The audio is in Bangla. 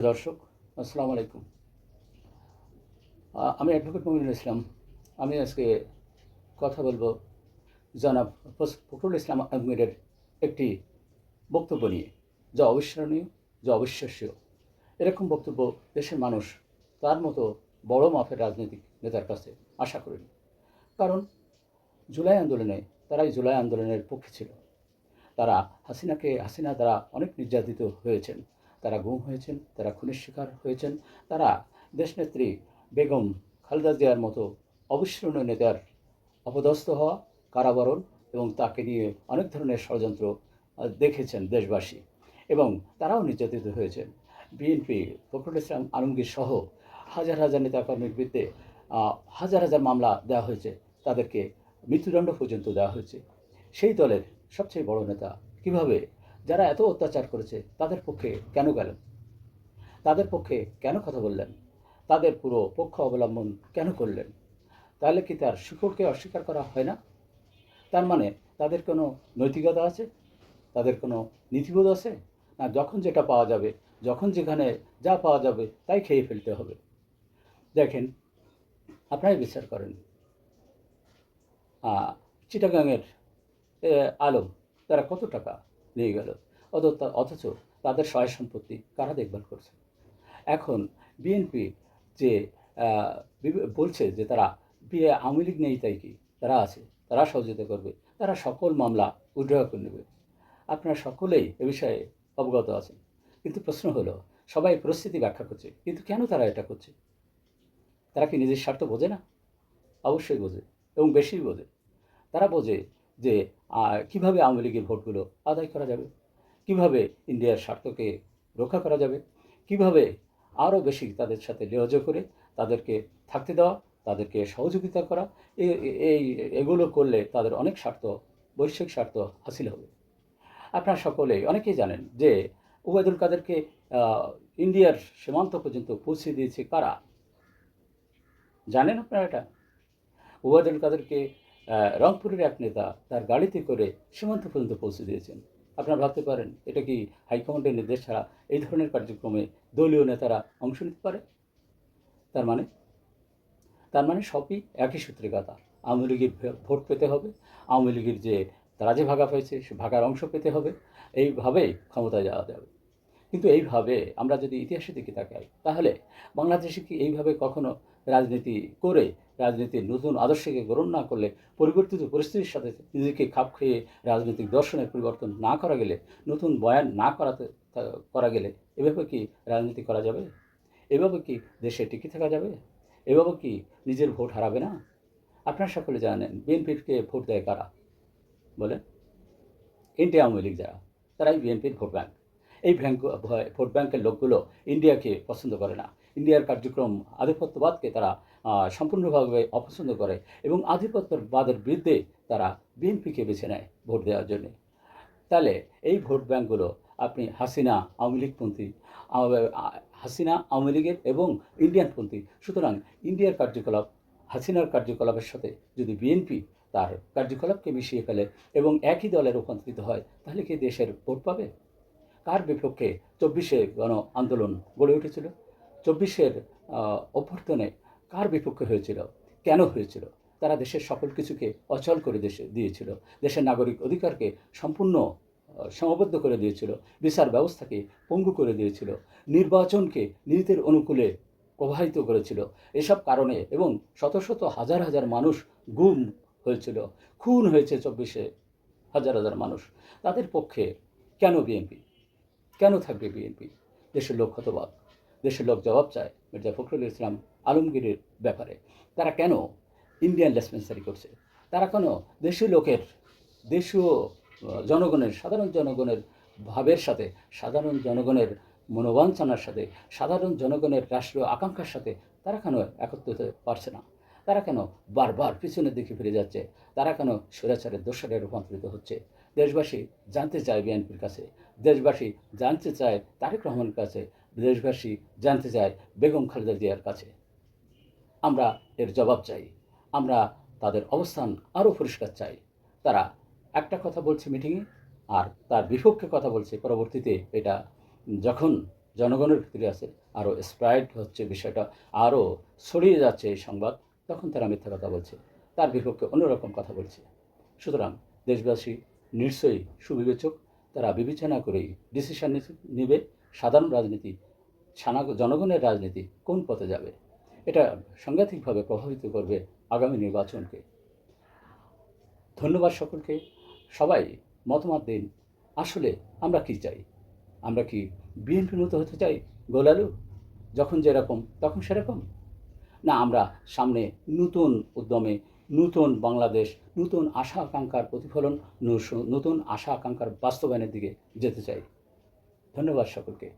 দর্শক, আসসালামু আলাইকুম। আমি অ্যাডভোকেট মমিনুল ইসলাম। আমি আজকে কথা বলবো জনাব ফখরুল ইসলাম আলমগীরের একটি বক্তব্য নিয়ে, যা অবিস্মরণীয়, যা অবিশ্বাস্য। এরকম বক্তব্য দেশের মানুষ তার মতো বড় মাপের রাজনৈতিক নেতার কাছে আশা করেনি। কারণ জুলাই আন্দোলনে তারাই জুলাই আন্দোলনের পক্ষে ছিল। তারা হাসিনা দ্বারা অনেক নির্যাতিত হয়েছেন, তারা গুম হয়েছেন, তারা খুনের শিকার হয়েছেন, তারা দেশনেত্রী বেগম খালেদা জিয়ার মতো অবিস্মরণীয় নেতার অপদস্থ হওয়া, কারাবরণ এবং তাকে নিয়ে অনেক ধরনের ষড়যন্ত্র দেখেছেন দেশবাসী, এবং তারাও নির্যাতিত হয়েছেন। বিএনপি ফখরুল ইসলাম আলমগীর সহ হাজার হাজার নেতাকর্মীর বিরুদ্ধে হাজার হাজার মামলা দেওয়া হয়েছে, তাদেরকে মৃত্যুদণ্ড পর্যন্ত দেওয়া হয়েছে। সেই দলের সবচেয়ে বড় নেতা কিভাবে, যারা এত অত্যাচার করেছে তাদের পক্ষে কেন গেলেন, তাদের পক্ষে কেন কথা বললেন, তাদের পুরো পক্ষ অবলম্বন কেন করলেন? তাহলে কি তার শিকড়কে অস্বীকার করা হয় না? তার মানে তাদের কোনো নৈতিকতা আছে, তাদের কোনো নীতিবোধ আছে? না যখন যেটা পাওয়া যাবে, যখন যেখানে যা পাওয়া যাবে তাই খেয়ে ফেলতে হবে? দেখেন, আপনারাই বিচার করেন। চিটাগাংয়ের আলম, তারা কত টাকা নিয়ে গেল, অথচ তাদের সহায় সম্পত্তি কারা দেখভাল করছে? এখন বিএনপি যে বলছে যে তারা আওয়ামী লীগ নেই তাই কি, তারা আছে, তারা সহযোগিতা করবে, তারা সকল মামলা উইথড্র করে নেবে। আপনারা সকলেই এ বিষয়ে অবগত আছেন। কিন্তু প্রশ্ন হলো, সবাই পরিস্থিতি ব্যাখ্যা করছে, কিন্তু কেন তারা এটা করছে? তারা কি নিজের স্বার্থ বোঝে না? অবশ্যই বোঝে, এবং বেশি বোঝে। তারা বোঝে যে কীভাবে আওয়ামী লীগের ভোটগুলো আদায় করা যাবে, কিভাবে ইন্ডিয়ার স্বার্থকে রক্ষা করা যাবে, কিভাবে আরও বেশি তাদের সাথে যোগাযোগ করে তাদেরকে থাকতে দেওয়া, তাদেরকে সহযোগিতা করা। এই এগুলো করলে তাদের অনেক স্বার্থ, বৈশ্বিক স্বার্থ হাসিল হবে। আপনারা সকলেই অনেকেই জানেন যে ওবায়দুল কাদেরকে ইন্ডিয়ার সীমান্ত পর্যন্ত পৌঁছে দিয়েছে কারা? জানেন আপনারা এটা? ওবায়দুল কাদেরকে রংপুরের এক নেতা তার গাড়িতে করে সীমান্ত পর্যন্ত পৌঁছে দিয়েছেন। আপনারা ভাবতে পারেন এটা কি হাইকমান্ডের নির্দেশ ছাড়া এই ধরনের কার্যক্রমে দলীয় নেতারা অংশ নিতে পারে? তার মানে তার মানে সবই একই সূত্রে গাঁথা। আওয়ামী লীগের ভোট পেতে হবে, আওয়ামী লীগের যে তারা যে ভাগা পেয়েছে সে ভাগার অংশ পেতে হবে, এইভাবেই ক্ষমতায় যাওয়া যাবে। কিন্তু এইভাবে আমরা যদি ইতিহাসের দিকে তাকাই, তাহলে বাংলাদেশে কি এইভাবে কখনো রাজনীতি করে, রাজনীতির নতুন আদর্শকে গ্রহণ না করলে, পরিবর্তিত পরিস্থিতির সাথে নিজেকে খাপ খেয়ে রাজনৈতিক দর্শনের পরিবর্তন না করা গেলে, নতুন বয়ান না করা গেলে এভাবে কি রাজনীতি করা যাবে? এভাবে কি দেশে টিকে থাকা যাবে? এভাবে কি নিজের ভোট হারাবে না? আপনারা সকলে জানেন বিএনপিকে ভোট দেয় কারা? বলেন। ইন্ডিয়া আওয়ামী লীগ যারা, তারাই বিএনপির ভোট ব্যাংক। এই ভোট ব্যাংকের লোকগুলো ইন্ডিয়াকে পছন্দ করে না। ইন্ডিয়ার কার্যক্রম, আধিপত্যবাদকে তারা সম্পূর্ণভাবে অপছন্দ করে, এবং আধিপত্যবাদের বিরুদ্ধে তারা বিএনপিকে বেছে নেয় ভোট দেওয়ার জন্যে। তাহলে এই ভোট ব্যাংকগুলো আপনি হাসিনা আওয়ামী লীগপন্থী, হাসিনা আওয়ামী লীগের এবং ইন্ডিয়ানপন্থী। সুতরাং ইন্ডিয়ার কার্যকলাপ, হাসিনার কার্যকলাপের সাথে যদি বিএনপি তার কার্যকলাপকে মিশিয়ে ফেলে এবং একই দলে রূপান্তরিত হয়, তাহলে কি দেশের ভোট পাবে? কার বিপক্ষে 24-এ গণ আন্দোলন গড়ে উঠেছিল? 24-এর অভ্যর্থনে কার বিপক্ষে হয়েছিল? কেন হয়েছিল? তারা দেশের সকল কিছুকে অচল করে দিয়েছিল, দেশের নাগরিক অধিকারকে সম্পূর্ণ সীমাবদ্ধ করে দিয়েছিল, বিচার ব্যবস্থাকে পঙ্গু করে দিয়েছিল, নির্বাচনকে নিজেদের অনুকূলে প্রবাহিত করেছিল। এসব কারণে, এবং শত শত হাজার হাজার মানুষ গুম হয়েছিল, খুন হয়েছে 24-এ হাজার হাজার মানুষ। তাদের পক্ষে কেন বিএনপি, কেন থাকবে বিএনপি? দেশের লোক হতবাক, দেশের লোক জবাব চায় মির্জা ফখরুল ইসলাম আলমগীরের ব্যাপারে। তারা কেন ইন্ডিয়ান লেসপেন্সারি করছে? তারা কেন দেশীয় লোকের, দেশীয় জনগণের, সাধারণ জনগণের ভাবের সাথে, সাধারণ জনগণের মনোবাঞ্ছনার সাথে, সাধারণ জনগণের রাষ্ট্রীয় আকাঙ্ক্ষার সাথে তারা কেন একত্র হতে পারছে না? তারা কেন বারবার পিছনের দিকে ফিরে যাচ্ছে? তারা কেন স্বৈরাচারের দোসরে রূপান্তরিত হচ্ছে? দেশবাসী জানতে চায় বিএনপির কাছে, দেশবাসী জানতে চায় তারেক রহমানের কাছে, দেশবাসী জানতে চায় বেগম খালেদা জিয়ার কাছে। আমরা এর জবাব চাই। আমরা তাদের অবস্থান আরও পরিষ্কার চাই। তারা একটা কথা বলছে মিটিংয়ে, আর তার বিপক্ষে কথা বলছে পরবর্তীতে। এটা যখন জনগণের ভিতরে আছে, আরও স্প্রাইড হচ্ছে বিষয়টা, আরও ছড়িয়ে যাচ্ছে এই সংবাদ, তখন তারা মিথ্যা কথা বলছে, তার বিপক্ষে অন্যরকম কথা বলছে। সুতরাং দেশবাসী নিশ্চয়ই সুবিবেচক, তারা বিবেচনা করেই ডিসিশন নেবে সাধারণ রাজনীতি, জনগণের রাজনীতি কোন পথে যাবে। এটা সাংঘাতিকভাবে প্রভাবিত করবে আগামী নির্বাচনকে। ধন্যবাদ সকলকে। সবাই মতামত দিন। আসলে আমরা কি চাই? আমরা কি বিএনপির মতো হতে চাই, গোলালু, যখন যেরকম তখন সেরকম? না আমরা সামনে নতুন উদ্যমে, নতুন বাংলাদেশ, নতুন আশা আকাঙ্ক্ষার প্রতিফলন, নতুন আশা আকাঙ্ক্ষার বাস্তবায়নের দিকে যেতে চাই? ধন্যবাদ সকলকে।